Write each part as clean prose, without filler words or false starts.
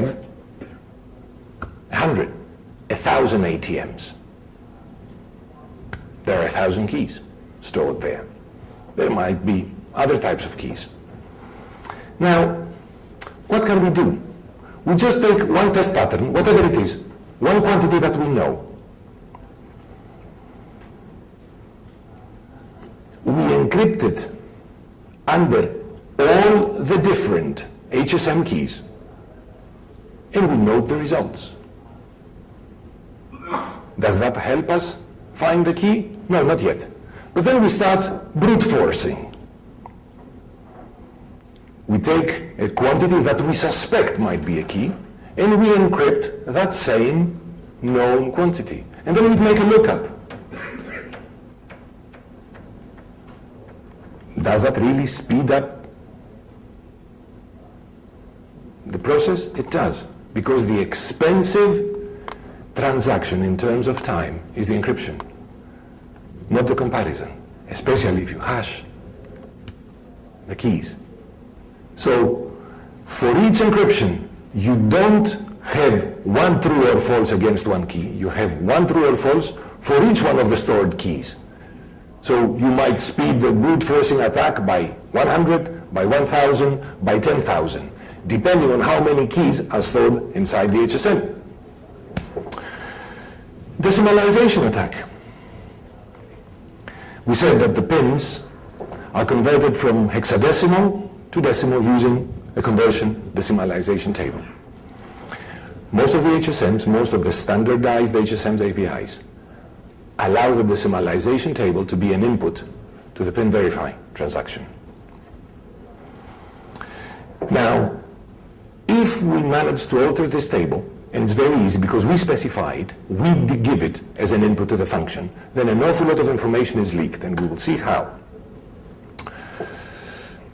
have 100, 1,000 ATMs. There are 1,000 keys stored there. There might be other types of keys. Now, what can we do? We just take one test pattern, whatever it is, one quantity that we know. We encrypt it under all the different HSM keys, and we note the results. Does that help us find the key? No, not yet. But then we start brute forcing. We take a quantity that we suspect might be a key, and we encrypt that same known quantity. And then we make a lookup. Does that really speed up the process? It does, because the expensive transaction in terms of time is the encryption, not the comparison, especially if you hash the keys. So for each encryption, you don't have one true or false against one key. You have one true or false for each one of the stored keys. So you might speed the brute forcing attack by 100, by 1,000, by 10,000, depending on how many keys are stored inside the HSM. Decimalization attack. We said that the pins are converted from hexadecimal to decimal using a conversion decimalization table. Most of the HSMs, most of the standardized HSMs APIs, allow the decimalization table to be an input to the pin verify transaction. Now, if we manage to alter this table, and it's very easy because we specify it, we give it as an input to the function, then an awful lot of information is leaked, and we will see how.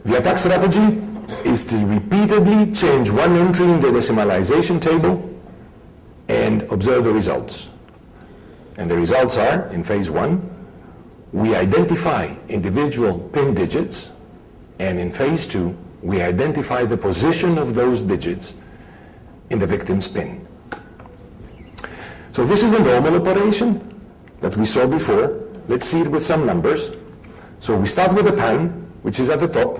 The attack strategy is to repeatedly change one entry in the decimalization table and observe the results. And the results are, in phase one, we identify individual pin digits, and in phase two, we identify the position of those digits in the victim's pin. So this is the normal operation that we saw before. Let's see it with some numbers. So we start with the PAN, which is at the top,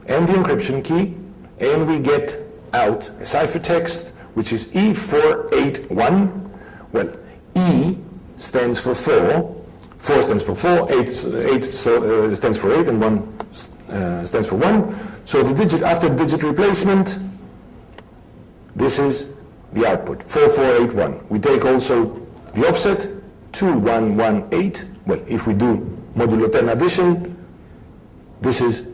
and the encryption key, and we get out a ciphertext, which is E481. Well, E stands for 4, 4 stands for 4, 8 stands for 8, and 1 stands for 1. So the digit after digit replacement, this is the output, 4481. We take also the offset, 2118. Well, if we do modulo 10 addition, this is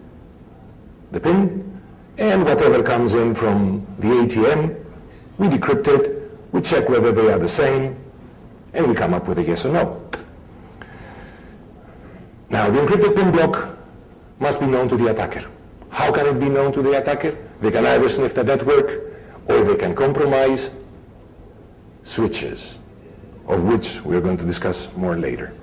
the pin, and whatever comes in from the ATM, we decrypt it, we check whether they are the same, and we come up with a yes or no. Now, the encrypted pin block must be known to the attacker. How can it be known to the attacker? They can either sniff the network, or they can compromise switches, of which we're going to discuss more later.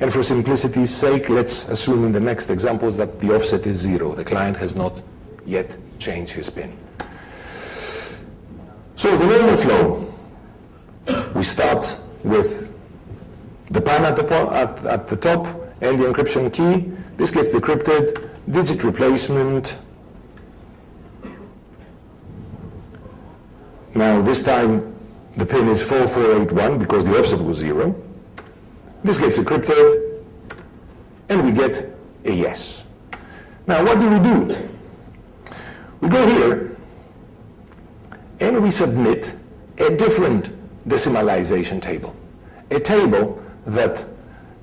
And for simplicity's sake, let's assume in the next examples that the offset is 0. The client has not yet changed his pin. So the normal flow, we start with the PAN at the top and the encryption key. This gets decrypted, digit replacement. Now this time the pin is 4481 because the offset was 0. This gets encrypted, and we get a yes. Now, what do? We go here, and we submit a different decimalization table. A table that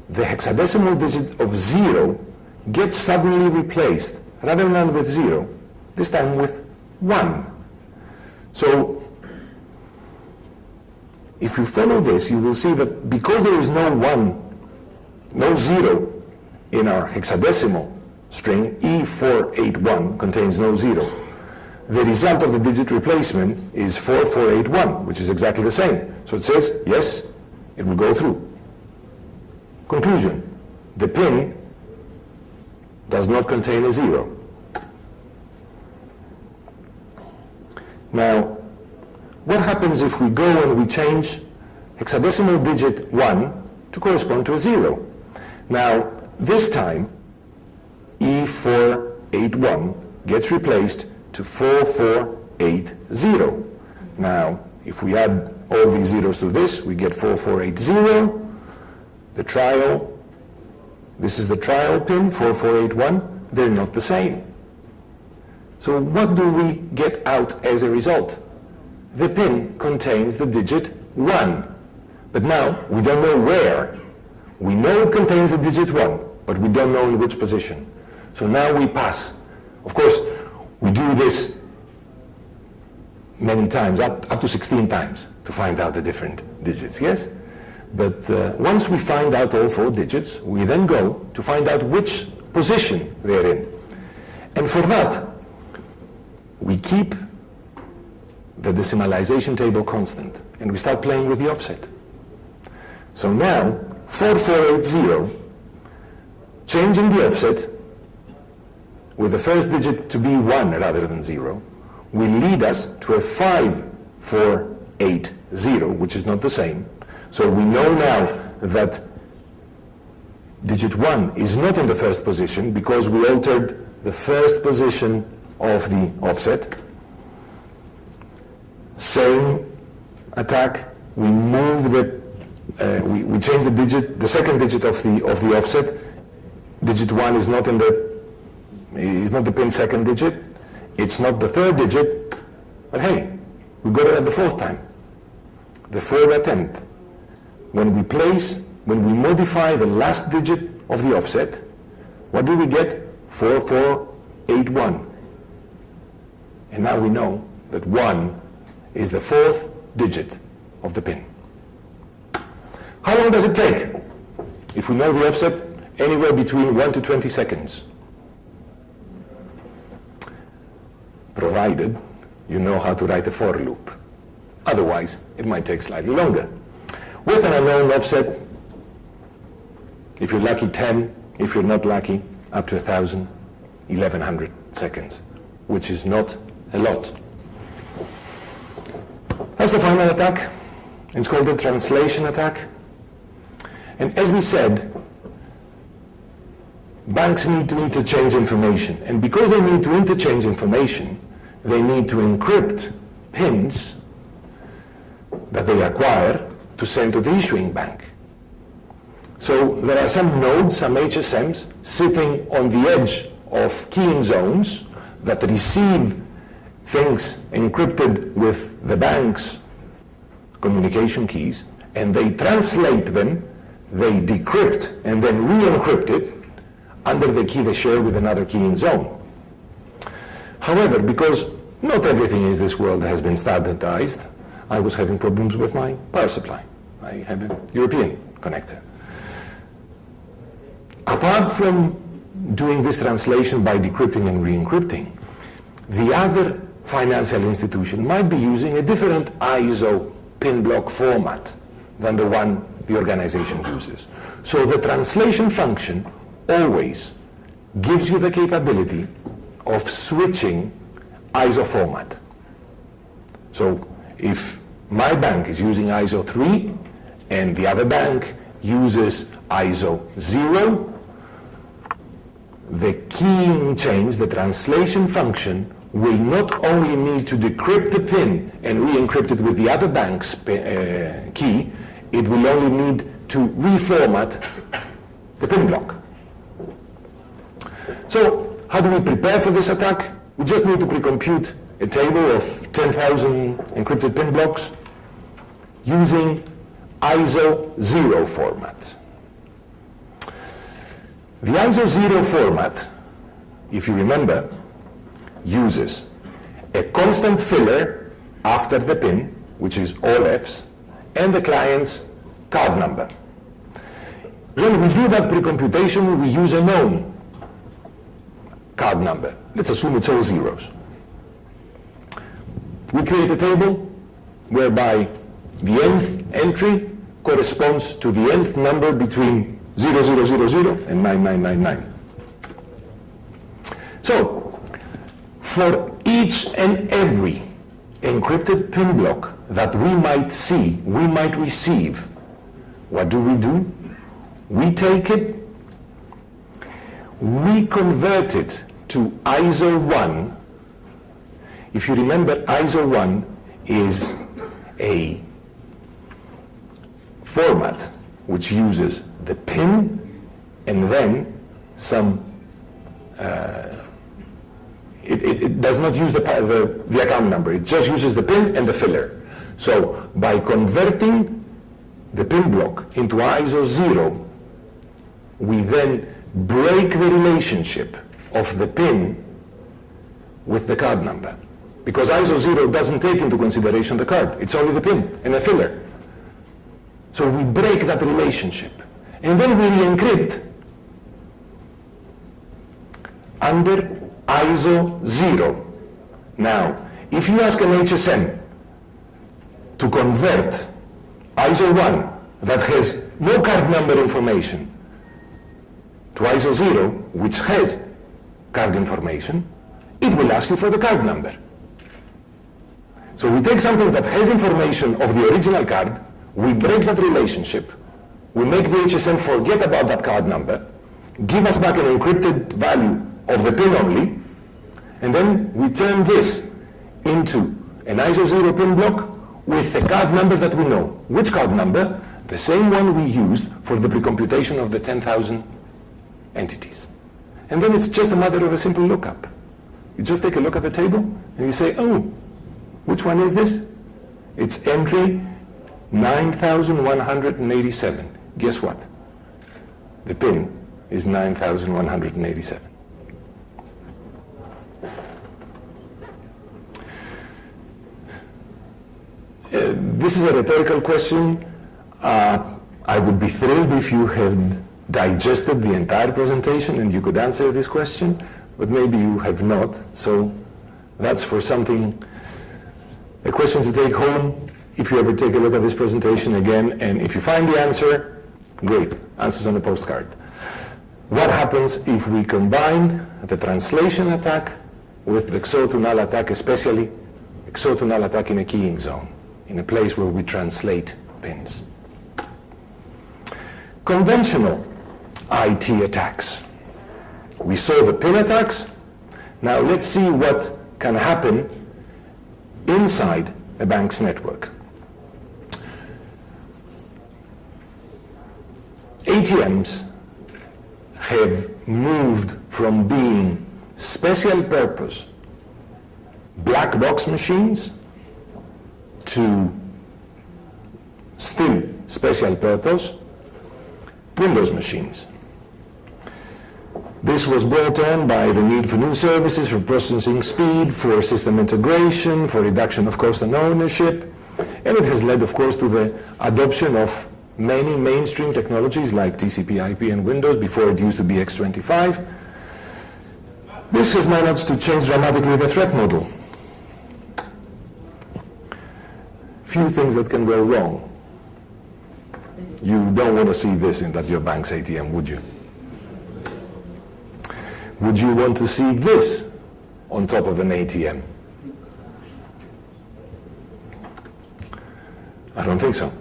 the hexadecimal digit of 0 gets suddenly replaced, rather than with 0, this time with 1. So, if you follow this, you will see that because there is no 1, no 0 in our hexadecimal string, E481 contains no 0. The result of the digit replacement is 4481, which is exactly the same. So it says, yes, it will go through. Conclusion, the pin does not contain a 0. Now, what happens if we go and we change hexadecimal digit 1 to correspond to a 0? Now, this time, E481 gets replaced to 4480. Now, if we add all these zeros to this, we get 4480. The trial, this is the trial pin, 4481. They're not the same. So what do we get out as a result? The pin contains the digit 1. But now, we don't know where. We know it contains the digit 1, but we don't know in which position. So now we pass. Of course, we do this many times, up to 16 times, to find out the different digits, yes? But once we find out all 4 digits, we then go to find out which position they're in. And for that, we keep the decimalization table constant, and we start playing with the offset. So now, 4480, changing the offset with the first digit to be 1 rather than 0, will lead us to a 5480, which is not the same. So we know now that digit 1 is not in the first position because we altered the first position of the offset. Same attack, we move we change the digit, the second digit of the offset. Digit 1 is not the pin's second digit. It's not the third digit, but hey, we got it at the 4th time. The 4th attempt. When we modify the last digit of the offset, what do we get? 4481. And now we know that 1 is the 4th digit of the pin. How long does it take? If we know the offset, anywhere between 1 to 20 seconds. Provided you know how to write a for loop. Otherwise, it might take slightly longer. With an unknown offset, if you're lucky 10, if you're not lucky, up to 1,000, 1,100 seconds, which is not a lot. That's the final attack. It's called the translation attack. And as we said, banks need to interchange information. And because they need to interchange information, they need to encrypt pins that they acquire to send to the issuing bank. So there are some nodes, some HSMs, sitting on the edge of keying zones that receive things encrypted with the bank's communication keys, and they translate them, they decrypt and then re-encrypt it under the key they share with another keying zone. However, because not everything in this world has been standardized, I was having problems with my power supply. I have a European connector. Apart from doing this translation by decrypting and re-encrypting, the other financial institution might be using a different ISO pin block format than the one the organization uses. So the translation function always gives you the capability of switching ISO format. So if my bank is using ISO 3 and the other bank uses ISO 0, the keying change, the translation function, will not only need to decrypt the pin and re-encrypt it with the other bank's key, it will only need to reformat the pin block. So how do we prepare for this attack? We just need to pre-compute a table of 10,000 encrypted pin blocks using ISO 0 format. The ISO 0 format, if you remember, uses a constant filler after the pin, which is all Fs, and the client's card number. When we do that pre-computation, we use a known card number. Let's assume it's all zeros. We create a table whereby the nth entry corresponds to the nth number between 0000 and 9999. So, for each and every encrypted PIN block that we might see, we might receive, what do? We take it, we convert it to ISO 1. If you remember, ISO 1 is a format which uses the PIN and then some, it does not use the account number, it just uses the PIN and the filler. So by converting the PIN block into ISO 0, we then break the relationship of the PIN with the card number. Because ISO 0 doesn't take into consideration the card, it's only the PIN and the filler. So we break that relationship. And then we re-encrypt under ISO 0. Now, if you ask an HSM to convert ISO 1 that has no card number information to ISO 0, which has card information, it will ask you for the card number. So we take something that has information of the original card, we break that relationship, we make the HSM forget about that card number, give us back an encrypted value of the PIN only, and then we turn this into an ISO 0 PIN block with the card number that we know. Which card number? The same one we used for the precomputation of the 10,000 entities. And then it's just a matter of a simple lookup. You just take a look at the table and you say, oh, which one is this? It's entry 9,187. Guess what? The PIN is 9,187. This is a rhetorical question. I would be thrilled if you had digested the entire presentation and you could answer this question, but maybe you have not. So that's for something, a question to take home if you ever take a look at this presentation again, and if you find the answer, great, answers on a postcard. What happens if we combine the translation attack with the XO to null attack, especially XO to null attack in a keying zone, in a place where we translate pins? Conventional IT attacks. We saw the pin attacks. Now let's see what can happen inside a bank's network. ATMs have moved from being special purpose black box machines to still special purpose Windows machines. This was brought on by the need for new services, for processing speed, for system integration, for reduction of cost and ownership, and it has led, of course, to the adoption of many mainstream technologies like TCP, IP, and Windows. Before it used to be X25. This has managed to change dramatically the threat model. Few things that can go wrong. You don't want to see this at your bank's ATM, would you? Would you want to see this on top of an ATM? I don't think so.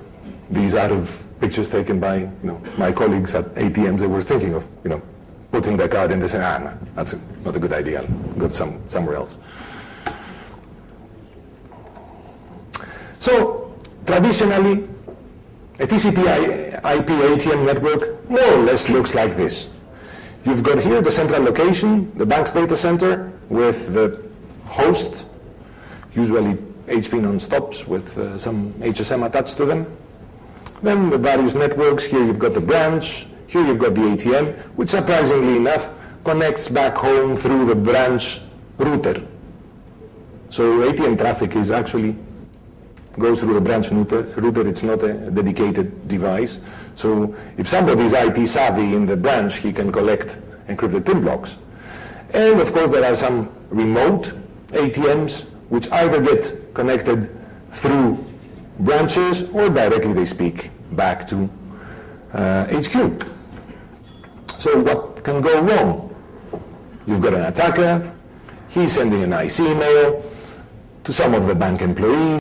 These are pictures taken by my colleagues at ATMs that were thinking of putting their card in this, and no, that's not a good idea. I'll go somewhere else. So traditionally, a TCP IP ATM network more or less looks like this. You've got here the central location, the bank's data center, with the host, usually HP non-stops with some HSM attached to them. Then the various networks. Here you've got the branch, here you've got the ATM, which surprisingly enough connects back home through the branch router. So ATM traffic is actually goes through the branch router. It's not a dedicated device. So if somebody is IT savvy in the branch, he can collect encrypted PIN blocks. And of course there are some remote ATMs which either get connected through branches or directly they speak back to HQ. So what can go wrong? You've got an attacker, he's sending a nice email, to some of the bank employees,